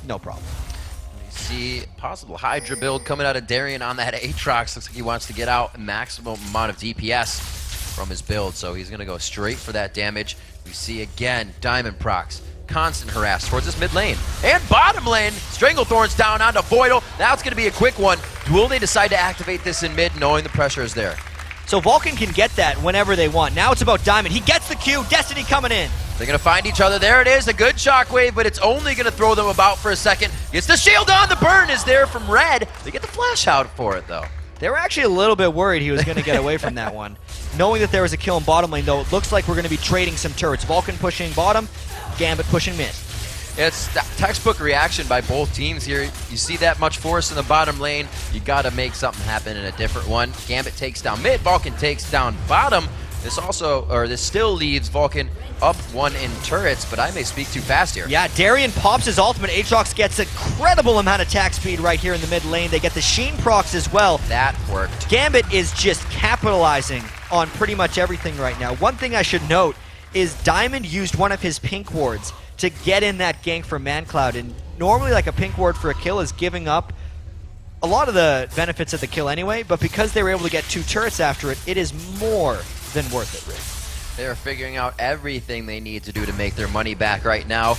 no problem. We see possible Hydra build coming out of Darian on that Aatrox. Looks like he wants to get out a maximum amount of DPS from his build, so he's going to go straight for that damage. We see again Diamond procs. Constant harass towards this mid lane. And bottom lane, Stranglethorn's down onto Voidal. Now it's going to be a quick one. Will they decide to activate this in mid knowing the pressure is there? So Vulcun can get that whenever they want. Now it's about Diamond. He gets the Q. Destiny coming in. They're going to find each other. There it is, a good shockwave, but it's only going to throw them about for a second. Gets the shield on. The burn is there from Red. They get the flash out for it, though. They were actually a little bit worried he was going to get away from that one. Knowing that there was a kill in bottom lane, though, it looks like we're going to be trading some turrets. Vulcun pushing bottom, Gambit pushing mid. It's textbook reaction by both teams here. You see that much force in the bottom lane, you got to make something happen in a different one. Gambit takes down mid, Vulcun takes down bottom. This still leaves Vulcun up 1 in turrets, but I may speak too fast here. Yeah, Darian pops his ultimate. Aatrox gets an incredible amount of attack speed right here in the mid lane. They get the Sheen procs as well. That worked. Gambit is just capitalizing on pretty much everything right now. One thing I should note is Diamond used one of his pink wards to get in that gank for ManCloud, and normally like a pink ward for a kill is giving up a lot of the benefits of the kill anyway, but because they were able to get 2 turrets after it, it is more than worth it, Rick. They're figuring out everything they need to do to make their money back right now.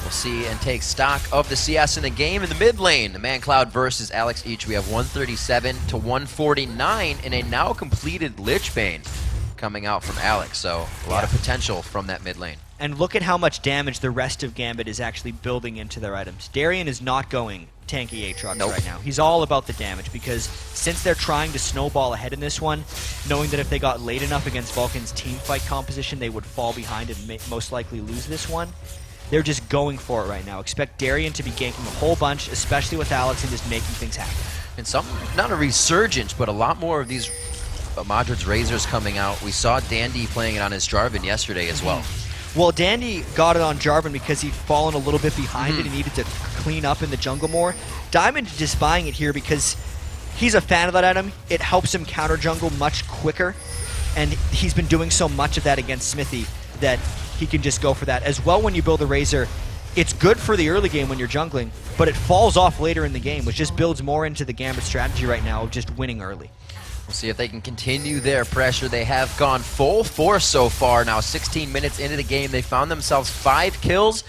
We'll see and take stock of the CS in the game in the mid lane. The ManCloud versus Alex each. We have 137 to 149 in a now completed Lich Bane coming out from Alex, so a lot of potential from that mid lane. And look at how much damage the rest of Gambit is actually building into their items. Darian is not going tanky Aatrox right now. He's all about the damage because since they're trying to snowball ahead in this one, knowing that if they got late enough against Vulcan's team fight composition, they would fall behind and most likely lose this one. They're just going for it right now. Expect Darian to be ganking a whole bunch, especially with Alex, and just making things happen. And some, not a resurgence, but a lot more of these Madrid's Razors coming out. We saw Dandy playing it on his Jarvan yesterday as well. Well, Dandy got it on Jarvan because he'd fallen a little bit behind it and needed to clean up in the jungle more. Diamond is just buying it here because he's a fan of that item. It helps him counter jungle much quicker, and he's been doing so much of that against Smithy that he can just go for that. As well, when you build a Razor, it's good for the early game when you're jungling, but it falls off later in the game, which just builds more into the Gambit strategy right now of just winning early. We'll see if they can continue their pressure. They have gone full force so far. Now 16 minutes into the game, they found themselves 5 kills.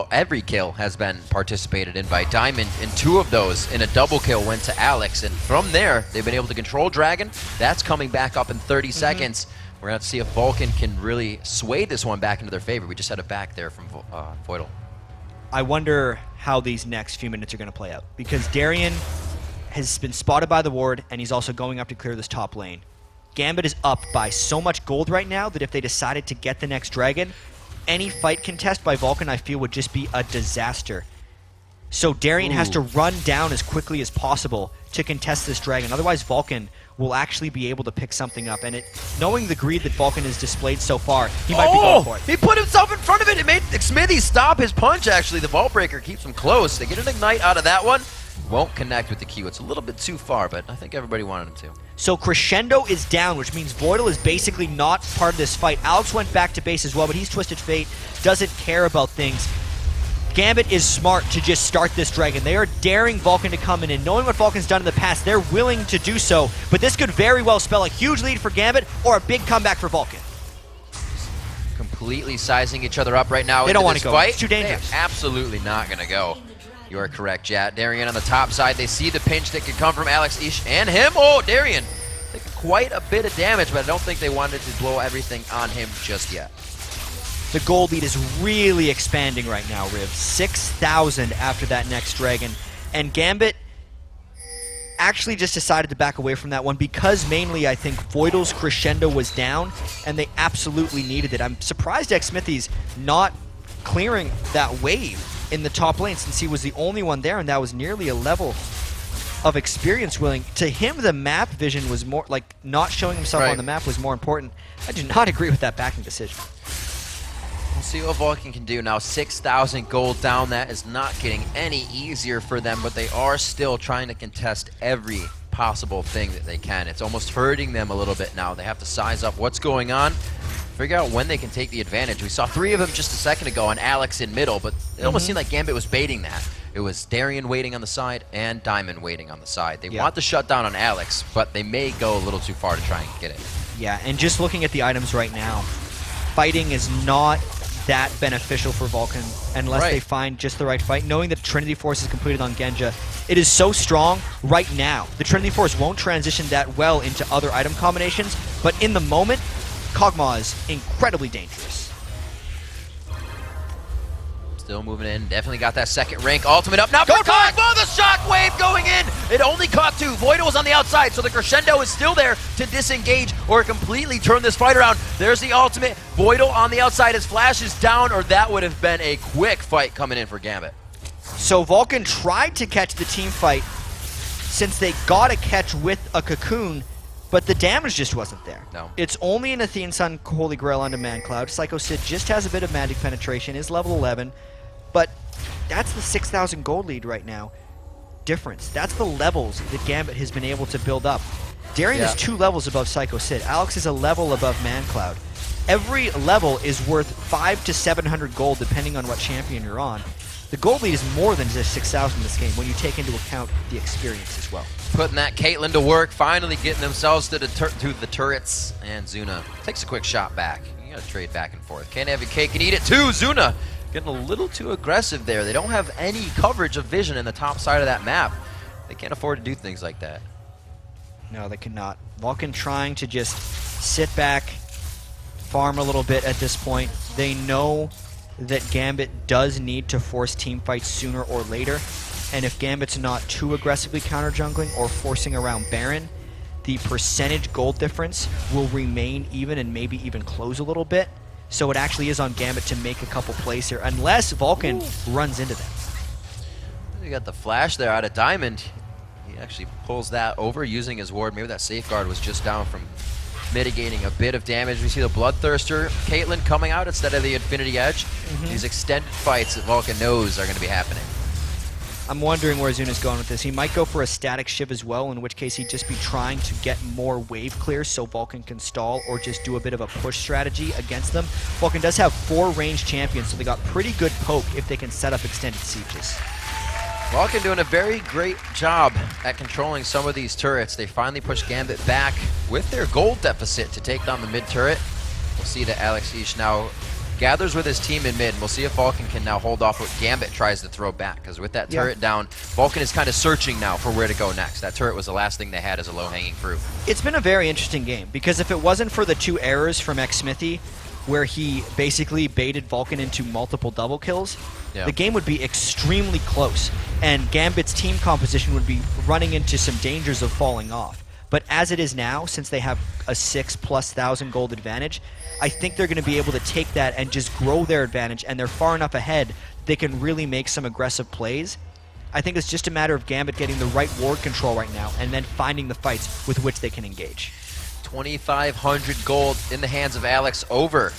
Every kill has been participated in by Diamond, and 2 of those in a double kill went to Alex. And from there, they've been able to control Dragon. That's coming back up in 30 seconds. We're going to see if Vulcun can really sway this one back into their favor. We just had it back there from Voidal. I wonder how these next few minutes are going to play out, because Darian has been spotted by the ward, and he's also going up to clear this top lane. Gambit is up by so much gold right now that if they decided to get the next dragon, any fight contest by Vulcun, I feel, would just be a disaster. So Darian has to run down as quickly as possible to contest this dragon. Otherwise, Vulcun will actually be able to pick something up. And knowing the greed that Vulcun has displayed so far, he might be going for it. He put himself in front of it. It made Smithy stop his punch, actually. The Vault Breaker keeps him close. They get an Ignite out of that one. Won't connect with the Q. It's a little bit too far, but I think everybody wanted him to. So Crescendo is down, which means Voidal is basically not part of this fight. Alex went back to base as well, but he's Twisted Fate, doesn't care about things. Gambit is smart to just start this dragon. They are daring Vulcun to come in, and knowing what Vulcan's done in the past, they're willing to do so. But this could very well spell a huge lead for Gambit or a big comeback for Vulcun. Completely sizing each other up right now. They don't want to go. Fight. It's too dangerous. They're absolutely not going to go. You are correct, Jat. Darian on the top side. They see the pinch that could come from Alex Ish and him. Oh, Darian taking quite a bit of damage, but I don't think they wanted to blow everything on him just yet. The gold lead is really expanding right now, Riv. 6,000 after that next dragon. And Gambit actually just decided to back away from that one because mainly I think Voidal's Crescendo was down, and they absolutely needed it. I'm surprised Smithy's not clearing that wave in the top lane since he was the only one there, and that was nearly a level. of experience willing. To him, the map vision was more, like, not showing himself on the map was more important. I do not agree with that backing decision. We'll see what Vulcun can do now. 6,000 gold down. That is not getting any easier for them, but they are still trying to contest every possible thing that they can. It's almost hurting them a little bit now. They have to size up what's going on, figure out when they can take the advantage. We saw 3 of them just a second ago, and Alex in middle, but it almost seemed like Gambit was baiting that. It was Darian waiting on the side and Diamond waiting on the side. They want the shutdown on Alex, but they may go a little too far to try and get it. Yeah, and just looking at the items right now, fighting is not that beneficial for Vulcun unless they find just the right fight. Knowing that Trinity Force is completed on Genja, it is so strong right now. The Trinity Force won't transition that well into other item combinations, but in the moment, Kog'Maw is incredibly dangerous. Still moving in, definitely got that second rank. Ultimate up now for Kog'Maw, the shockwave going in! It only caught 2. Voidal was on the outside, so the crescendo is still there to disengage or completely turn this fight around. There's the ultimate. Voidal on the outside, his flash is down, or that would have been a quick fight coming in for Gambit. So Vulcun tried to catch the team fight since they got a catch with a cocoon, but the damage just wasn't there. No. It's only an Athene Sun Holy Grail onto ManCloud. Psycho Sid just has a bit of magic penetration, is level 11, but that's the 6,000 gold lead right now. Difference. That's the levels that Gambit has been able to build up. Darian is 2 levels above Psycho Sid. Alex is a level above ManCloud. Every level is worth 500 to 700 gold depending on what champion you're on. The gold lead is more than just 6,000 in this game when you take into account the experience as well. Putting that Caitlyn to work, finally getting themselves to the turrets, and Zuna takes a quick shot back. You gotta trade back and forth. Can't have your cake and eat it too. Zuna getting a little too aggressive there. They don't have any coverage of vision in the top side of that map. They can't afford to do things like that. No, they cannot. Vulcun trying to just sit back, farm a little bit at this point. They know that Gambit does need to force team fights sooner or later, and if Gambit's not too aggressively counter-jungling or forcing around Baron, the percentage gold difference will remain even and maybe even close a little bit. So it actually is on Gambit to make a couple plays here, unless Vulcun runs into them. You got the flash there out of Diamond. He actually pulls that over using his ward. Maybe that safeguard was just down from mitigating a bit of damage. We see the Bloodthirster, Caitlyn coming out instead of the Infinity Edge. These extended fights that Vulcun knows are going to be happening. I'm wondering where Zuna's going with this. He might go for a static shiv as well, in which case he'd just be trying to get more wave clear so Vulcun can stall or just do a bit of a push strategy against them. Vulcun does have 4 ranged champions, so they got pretty good poke if they can set up extended sieges. Vulcun doing a very great job at controlling some of these turrets. They finally push Gambit back with their gold deficit to take down the mid turret. We'll see that Alex Ish now gathers with his team in mid, and we'll see if Vulcun can now hold off what Gambit tries to throw back, because with that turret down, Vulcun is kind of searching now for where to go next. That turret was the last thing they had as a low-hanging fruit. It's been a very interesting game, because if it wasn't for the 2 errors from Xmithy, where he basically baited Vulcun into multiple double kills, the game would be extremely close, and Gambit's team composition would be running into some dangers of falling off. But as it is now, since they have a 6,000+ gold advantage, I think they're going to be able to take that and just grow their advantage, and they're far enough ahead they can really make some aggressive plays. I think it's just a matter of Gambit getting the right ward control right now and then finding the fights with which they can engage. 2,500 gold in the hands of Alex over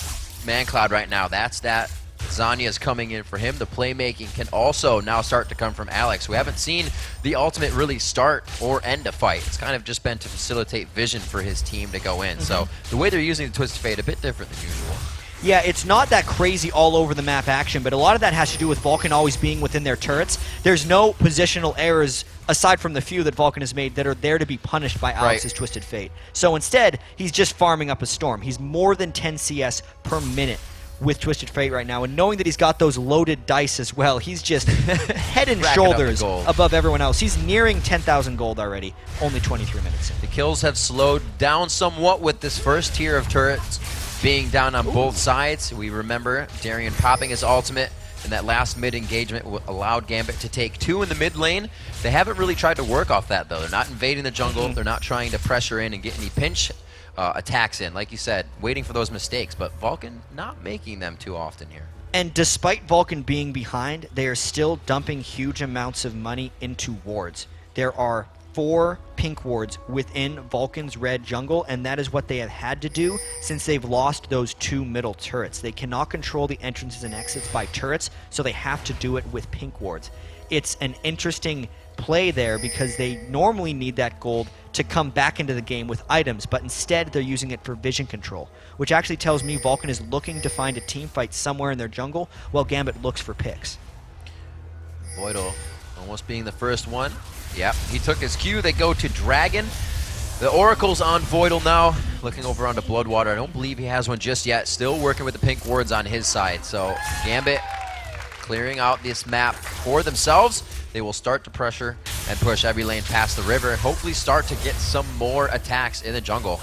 ManCloud right now. That's that. Zanya's coming in for him. The playmaking can also now start to come from Alex. We haven't seen the ultimate really start or end a fight. It's kind of just been to facilitate vision for his team to go in. So the way they're using the Twisted Fate, a bit different than usual. Yeah, it's not that crazy all over the map action, but a lot of that has to do with Vulcun always being within their turrets. There's no positional errors, aside from the few that Vulcun has made, that are there to be punished by Alex's Twisted Fate. So instead, he's just farming up a storm. He's more than 10 CS per minute with Twisted Fate right now, and knowing that he's got those loaded dice as well, he's just head and shoulders above everyone else. He's nearing 10,000 gold already, only 23 minutes in. The kills have slowed down somewhat with this first tier of turrets being down on both sides. We remember Darian popping his ultimate, and that last mid engagement allowed Gambit to take 2 in the mid lane. They haven't really tried to work off that, though. They're not invading the jungle. They're not trying to pressure in and get any pinch attacks in, like you said, waiting for those mistakes, but Vulcun not making them too often here. And despite Vulcun being behind, they are still dumping huge amounts of money into wards. there are 4 pink wards within Vulcan's red jungle, and that is what they have had to do since they've lost those 2 middle turrets. They cannot control the entrances and exits by turrets, so they have to do it with pink wards. It's an interesting play there because they normally need that gold to come back into the game with items, but instead they're using it for vision control, which actually tells me Vulcan is looking to find a team fight somewhere in their jungle while Gambit looks for picks. Voidal almost being the first one. Yep, he took his cue. They go to Dragon. The Oracle's on Voidal now. Looking over onto Bloodwater. I don't believe he has one just yet. Still working with the pink wards on his side. So Gambit clearing out this map for themselves. They will start to pressure and push every lane past the river and hopefully start to get some more attacks in the jungle.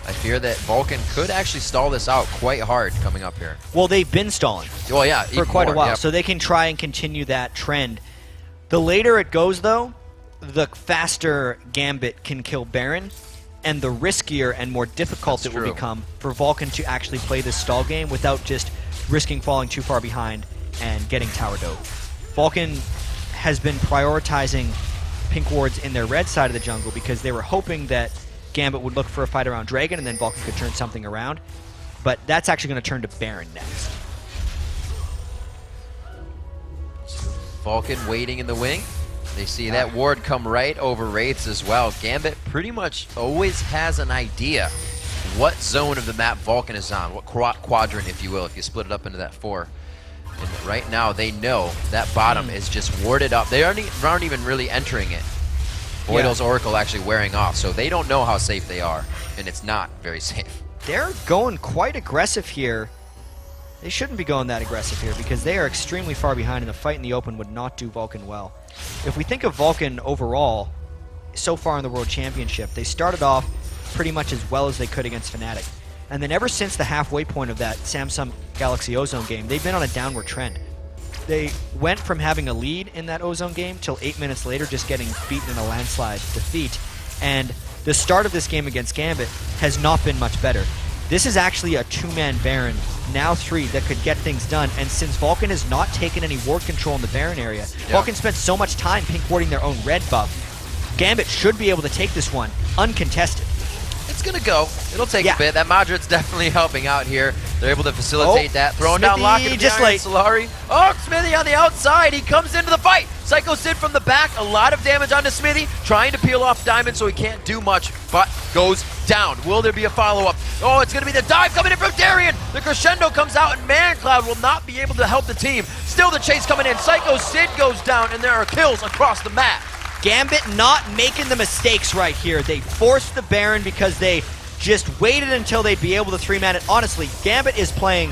I fear that Vulcan could actually stall this out quite hard coming up here. Well, they've been stalling well, yeah, for quite a while, yep. so they can try and continue that trend. The later it goes, though, the faster Gambit can kill Baron, and the riskier and more difficult it will become for Vulcan to actually play this stall game without just risking falling too far behind and getting tower dove. Vulcan has been prioritizing pink wards in their red side of the jungle because they were hoping that Gambit would look for a fight around Dragon and then Vulcan could turn something around. But that's actually going to turn to Baron next. Vulcan waiting in the wing. They see that ward come right over Wraiths as well. Gambit pretty much always has an idea what zone of the map Vulcan is on, what quadrant, if you will, if you split it up into that 4. And right now, they know that bottom is just warded up. They aren't even really entering it. Voidal's Oracle actually wearing off, so they don't know how safe they are, and it's not very safe. They're going quite aggressive here. They shouldn't be going that aggressive here because they are extremely far behind, and the fight in the open would not do Vulcan well. If we think of Vulcan overall, so far in the World Championship, they started off pretty much as well as they could against Fnatic. And then ever since the halfway point of that Samsung Galaxy Ozone game, they've been on a downward trend. They went from having a lead in that Ozone game till 8 minutes later just getting beaten in a landslide defeat. And the start of this game against Gambit has not been much better. This is actually a 2-man Baron, now 3, that could get things done. And since Vulcan has not taken any ward control in the Baron area, Vulcan spent so much time pink warding their own red buff. Gambit should be able to take this one uncontested. It's going to go. It'll take a bit. That Madrid's definitely helping out here. They're able to facilitate that. Throwing down Locket just like Solari. Oh, Smithy on the outside. He comes into the fight. Psycho Sid from the back. A lot of damage onto Smithy. Trying to peel off Diamond so he can't do much, but goes down. Will there be a follow-up? Oh, it's going to be the dive coming in from Darien. The crescendo comes out, and ManCloud will not be able to help the team. Still the chase coming in. Psycho Sid goes down, and there are kills across the map. Gambit not making the mistakes right here. They forced the Baron because they just waited until they'd be able to 3-man it. Honestly, Gambit is playing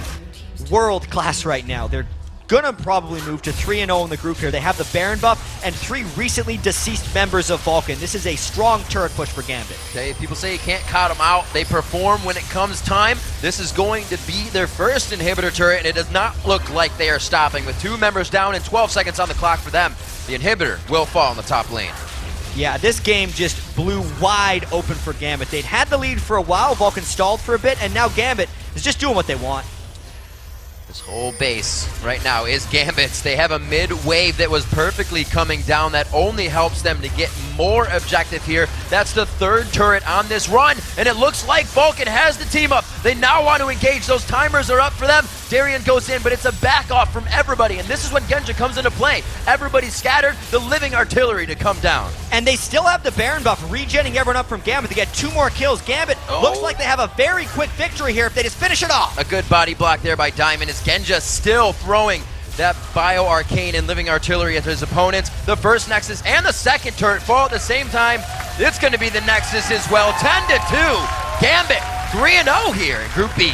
world class right now. They're gonna probably move to 3-0 in the group here. They have the Baron buff and 3 recently deceased members of Vulcan. This is a strong turret push for Gambit. Okay, people say you can't count them out. They perform when it comes time. This is going to be their first inhibitor turret, and it does not look like they are stopping. With 2 members down and 12 seconds on the clock for them, the inhibitor will fall in the top lane. Yeah, this game just blew wide open for Gambit. They'd had the lead for a while, Vulcan stalled for a bit, and now Gambit is just doing what they want. This whole base right now is Gambit's. They have a mid wave that was perfectly coming down that only helps them to get more objective here. That's the 3rd turret on this run, and it looks like Vulcan has the team up. They now want to engage. Those timers are up for them. Darien goes in, but it's a back off from everybody, and this is when Genja comes into play. Everybody's scattered, the living artillery to come down. And they still have the Baron buff, regenning everyone up from Gambit. They get 2 more kills. Gambit looks like they have a very quick victory here if they just finish it off. A good body block there by Diamond. Is Genja still throwing that Bio Arcane and Living Artillery at his opponents. The first Nexus and the second turret fall at the same time. It's going to be the Nexus as well. 10-2. Gambit 3-0 here in Group B.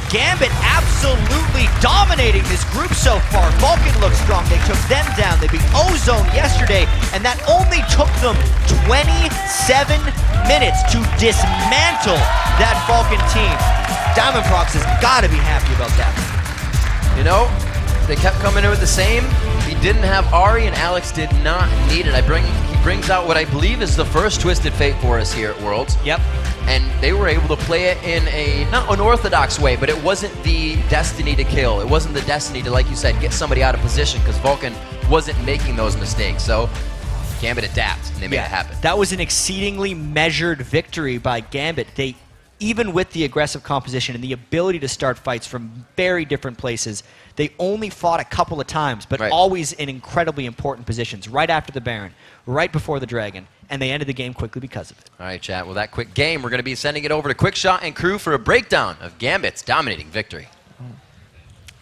Gambit absolutely dominating this group so far. Vulcan looks strong. They took them down. They beat Ozone yesterday, and that only took them 27 minutes to dismantle that Vulcan team. Diamond Prox has got to be happy about that. You know, they kept coming in with the same. He didn't have Ari, and Alex did not need it. He brings out what I believe is the first Twisted Fate for us here at Worlds. Yep. And they were able to play it in a, not unorthodox way, but it wasn't the destiny to kill. It wasn't the destiny to, like you said, get somebody out of position, because Vulcan wasn't making those mistakes. So Gambit adapt, and they made it happen. That was an exceedingly measured victory by Gambit. They, even with the aggressive composition and the ability to start fights from very different places, they only fought a couple of times, but always in incredibly important positions, right after the Baron, right before the Dragon, and they ended the game quickly because of it. All right, chat. Well, that quick game, we're going to be sending it over to Quickshot and crew for a breakdown of Gambit's dominating victory.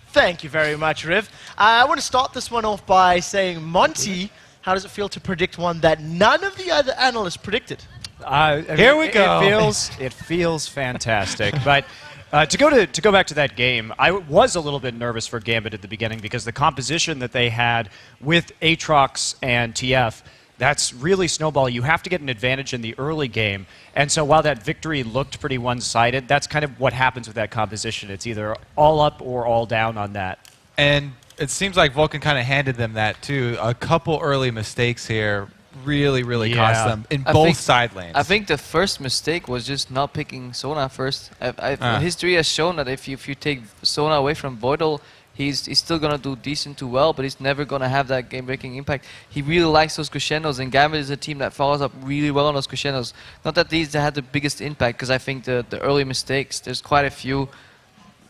Thank you very much, Riv. I want to start this one off by saying, Monty, how does it feel to predict one that none of the other analysts predicted? Here we go. It feels fantastic. But to go back to that game, I was a little bit nervous for Gambit at the beginning because the composition that they had with Aatrox and TF, that's really snowball. You have to get an advantage in the early game. And so while that victory looked pretty one-sided, that's kind of what happens with that composition. It's either all up or all down on that. And it seems like Vulcun kind of handed them that too. A couple early mistakes here really cost them in both side lanes. I think the first mistake was just not picking Sona first. History has shown that if you take Sona away from Voidal, he's still going to do decent to well, but he's never going to have that game-breaking impact. He really likes those crescendos, and Gambit is a team that follows up really well on those crescendos. Not that these had the biggest impact, because I think the early mistakes, there's quite a few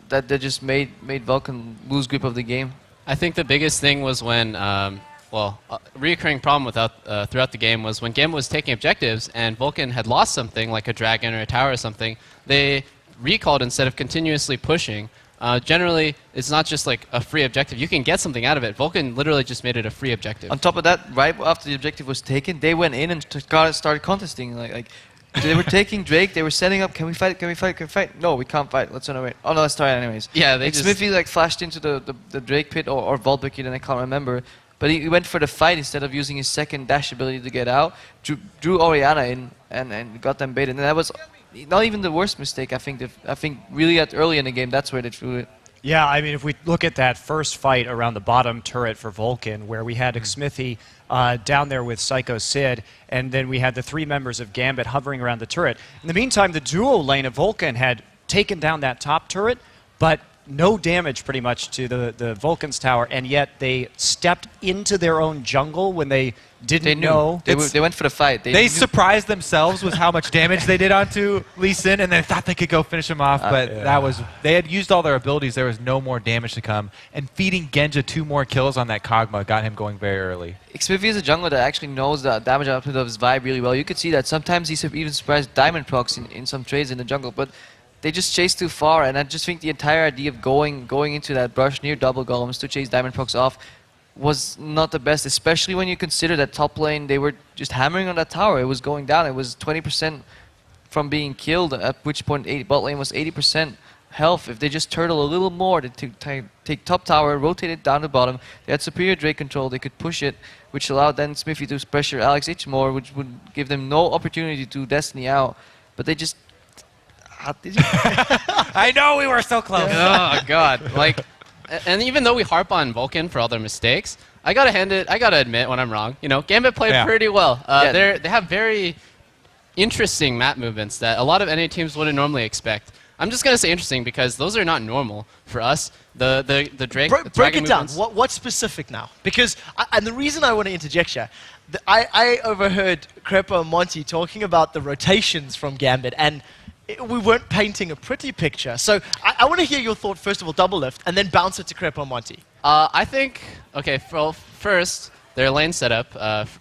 that just made Vulcun lose grip of the game. I think the biggest thing was when, a reoccurring problem throughout the game was when Gambit was taking objectives and Vulcun had lost something, like a dragon or a tower or something, they recalled instead of continuously pushing. Generally, it's not just like a free objective. You can get something out of it. Vulcun literally just made it a free objective. On top of that, right after the objective was taken, they went in and started contesting. Like they were taking Drake, they were setting up, can we fight, can we fight, can we fight? No, we can't fight, let's run away. Oh no, let's try it anyways. Yeah, they Smithy like flashed into the Drake pit or Vault Bucket, and I can't remember. But he went for the fight instead of using his second dash ability to get out. Drew Orianna in and got them baited. And that was not even the worst mistake, I think. I think really early in the game, that's where they threw it. Yeah, I mean, if we look at that first fight around the bottom turret for Vulcun, where we had Smithy down there with Psycho Sid, and then we had the three members of Gambit hovering around the turret. In the meantime, the duo lane of Vulcun had taken down that top turret, but no damage pretty much to the Vulcan's tower, and yet they stepped into their own jungle when they didn't know. They went for the fight. They surprised themselves with how much damage they did onto Lee Sin, and they thought they could go finish him off, but they had used all their abilities. There was no more damage to come, and feeding Genja 2 more kills on that Kog'Maw got him going very early. Xmithie is a jungler that actually knows the damage output of his vibe really well. You could see that sometimes he's even surprised Diamond procs in some trades in the jungle, but they just chase too far, and I just think the entire idea of going into that brush near double golems to chase Diamond procs off was not the best, especially when you consider that top lane, they were just hammering on that tower. It was going down. It was 20% from being killed, at which point bot lane was 80% health. If they just turtle a little more, they take top tower, rotate it down the bottom, they had superior Drake control, they could push it, which allowed then Smithy to pressure Alex H more, which would give them no opportunity to Destiny out. But they just... I know we were so close. Oh God! Like, and even though we harp on Vulcun for all their mistakes, I gotta admit when I'm wrong. You know, Gambit played pretty well. They have very interesting map movements that a lot of NA teams wouldn't normally expect. I'm just gonna say interesting because those are not normal for us. The Drake. Break it down. What's specific now? Because and the reason I want to interject here, I overheard Crepo and Monty talking about the rotations from Gambit, and we weren't painting a pretty picture. So I want to hear your thought, first of all, double lift, and then bounce it to Crepo and Monty. I think, okay, first, their lane setup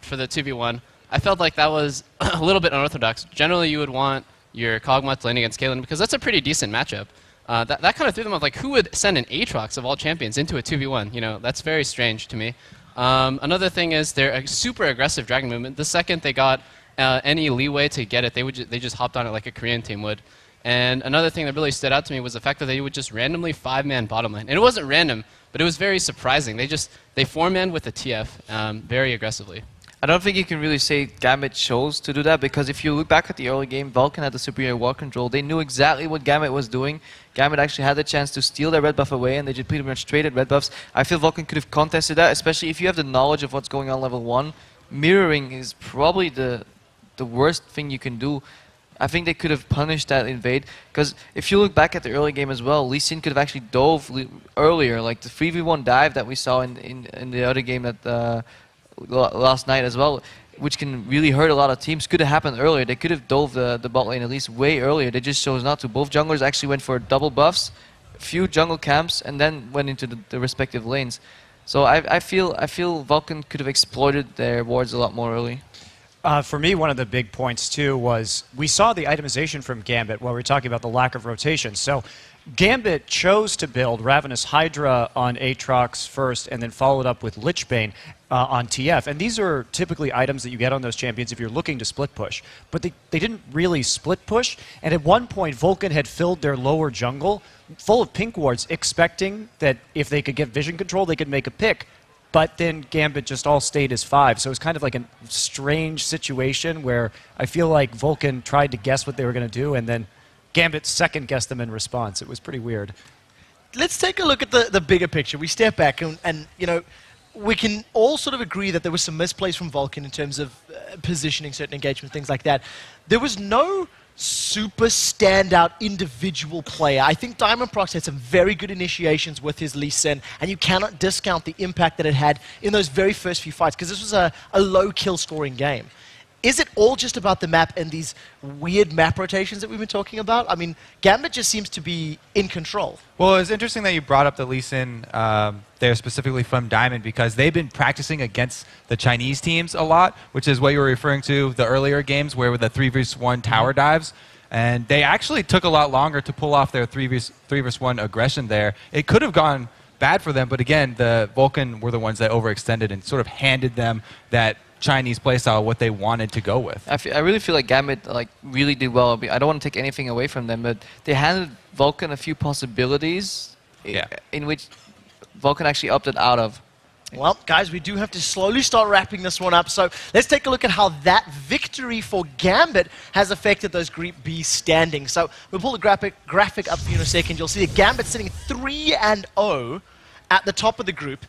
for the 2v1, I felt like that was a little bit unorthodox. Generally, you would want your Kog'Maw to lane against Caitlyn because that's a pretty decent matchup. That kind of threw them off, like, who would send an Aatrox of all champions into a 2v1? You know, that's very strange to me. Another thing is they're a super aggressive dragon movement. The second they got any leeway to get it, they just hopped on it like a Korean team would. And another thing that really stood out to me was the fact that they would just randomly 5-man bottom lane. And it wasn't random, but it was very surprising. They 4-man with the TF very aggressively. I don't think you can really say Gambit chose to do that, because if you look back at the early game, Vulcun had the superior ward control. They knew exactly what Gambit was doing. Gambit actually had the chance to steal their red buff away, and they just pretty much traded red buffs. I feel Vulcun could have contested that, especially if you have the knowledge of what's going on level 1. Mirroring is probably the worst thing you can do. I think they could have punished that invade, because if you look back at the early game as well, Lee Sin could have actually dove earlier, like the 3v1 dive that we saw in the other game that last night as well. which can really hurt a lot of teams, could have happened earlier. They could have dove the bot lane at least way earlier. They just chose not to. Both junglers actually went for double buffs, few jungle camps, and then went into the respective lanes. So I feel Vulcun could have exploited their wards a lot more early. For me, one of the big points, too, was we saw the itemization from Gambit while we were talking about the lack of rotation. So Gambit chose to build Ravenous Hydra on Aatrox first and then followed up with Lichbane on TF. And these are typically items that you get on those champions if you're looking to split push. But they didn't really split push. And at one point, Vulcun had filled their lower jungle full of pink wards, expecting that if they could get vision control, they could make a pick. But then Gambit just all stayed as 5. So it was kind of like a strange situation where I feel like Vulcun tried to guess what they were going to do, and then Gambit second-guessed them in response. It was pretty weird. Let's take a look at the bigger picture. We step back and you know, we can all sort of agree that there was some misplays from Vulcun in terms of positioning certain engagements, things like that. There was no super standout individual player. I think Diamond Prox had some very good initiations with his Lee Sin, and you cannot discount the impact that it had in those very first few fights, because this was a low kill scoring game. Is it all just about the map and these weird map rotations that we've been talking about? I mean, Gambit just seems to be in control. Well, it's interesting that you brought up the Lee Sin there specifically from Diamond, because they've been practicing against the Chinese teams a lot, which is what you were referring to the earlier games where with the 3v1 tower dives. And they actually took a lot longer to pull off their 3v1 aggression there. It could have gone bad for them, but again, the Vulcun were the ones that overextended and sort of handed them that Chinese playstyle, what they wanted to go with. I really feel like Gambit really did well. I don't want to take anything away from them, but they handed Vulcun a few possibilities in which Vulcun actually opted out of. Well, guys, we do have to slowly start wrapping this one up. So let's take a look at how that victory for Gambit has affected those Group B standings. So we'll pull the graphic up for you in a second. You'll see that Gambit sitting 3-0 at the top of the group.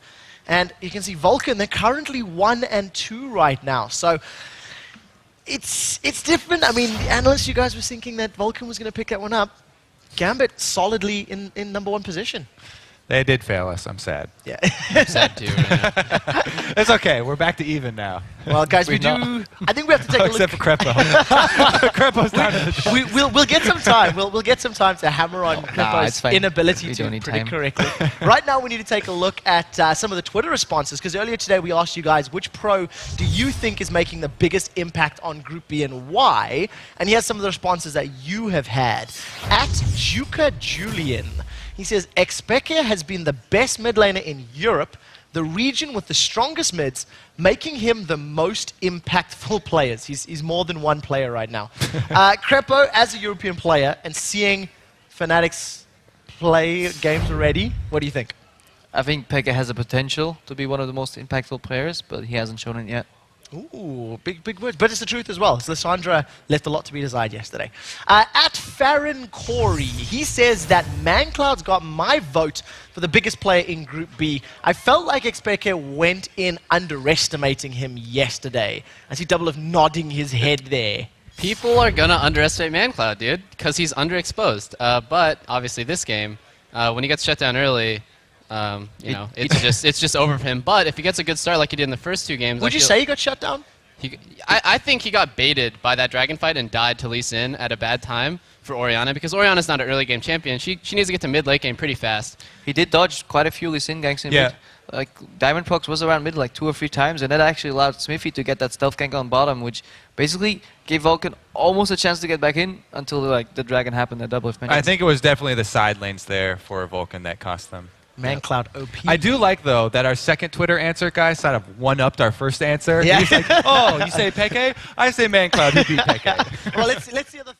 And you can see Vulcun, they're currently 1-2 right now. So it's different. I mean, analysts, you guys were thinking that Vulcun was going to pick that one up. Gambit solidly in #1 position. They did fail us. I'm sad. Yeah. I'm sad too. Right now. It's okay. We're back to even now. Well, guys, I think we have to take a look. Except for Crepo. Crepo's down in the chat. We'll get some time. We'll get some time to hammer on Crepo's inability to predict correctly. Right now, we need to take a look at some of the Twitter responses, because earlier today we asked you guys which pro do you think is making the biggest impact on Group B and why? And here's some of the responses that you have had. At Juka Julian, he says, Xpeke has been the best mid laner in Europe, the region with the strongest mids, making him the most impactful players. He's more than one player right now. Crepo, as a European player, and seeing Fnatic's play games already, what do you think? I think Pekka has the potential to be one of the most impactful players, but he hasn't shown it yet. Ooh, big words. But it's the truth as well. So Lissandra left a lot to be desired yesterday. At Farron Corey, he says that ManCloud's got my vote for the biggest player in Group B. I felt like Xpeke went in underestimating him yesterday. I see Double of nodding his head there. People are gonna underestimate ManCloud, dude, because he's underexposed. But obviously this game, when he gets shut down early, you know, it's just over for him. But if he gets a good start like he did in the first 2 games, would you say he got shut down? I think he got baited by that dragon fight and died to Lee Sin at a bad time for Orianna, because Orianna's not an early game champion. She needs to get to mid late game pretty fast. He did dodge quite a few Lee Sin ganks in mid. Like Diamond Prox was around mid like 2 or 3 times, and that actually allowed Smithy to get that stealth gank on bottom, which basically gave Vulcun almost a chance to get back in until the dragon happened that Double mentioned. I think it was definitely the side lanes there for Vulcun that cost them. ManCloud OP. I do like, though, that our second Twitter answer guy sort of one-upped our first answer. Yeah. He's like, oh, you say Peke? I say ManCloud. He beat Peke. Well, let's see the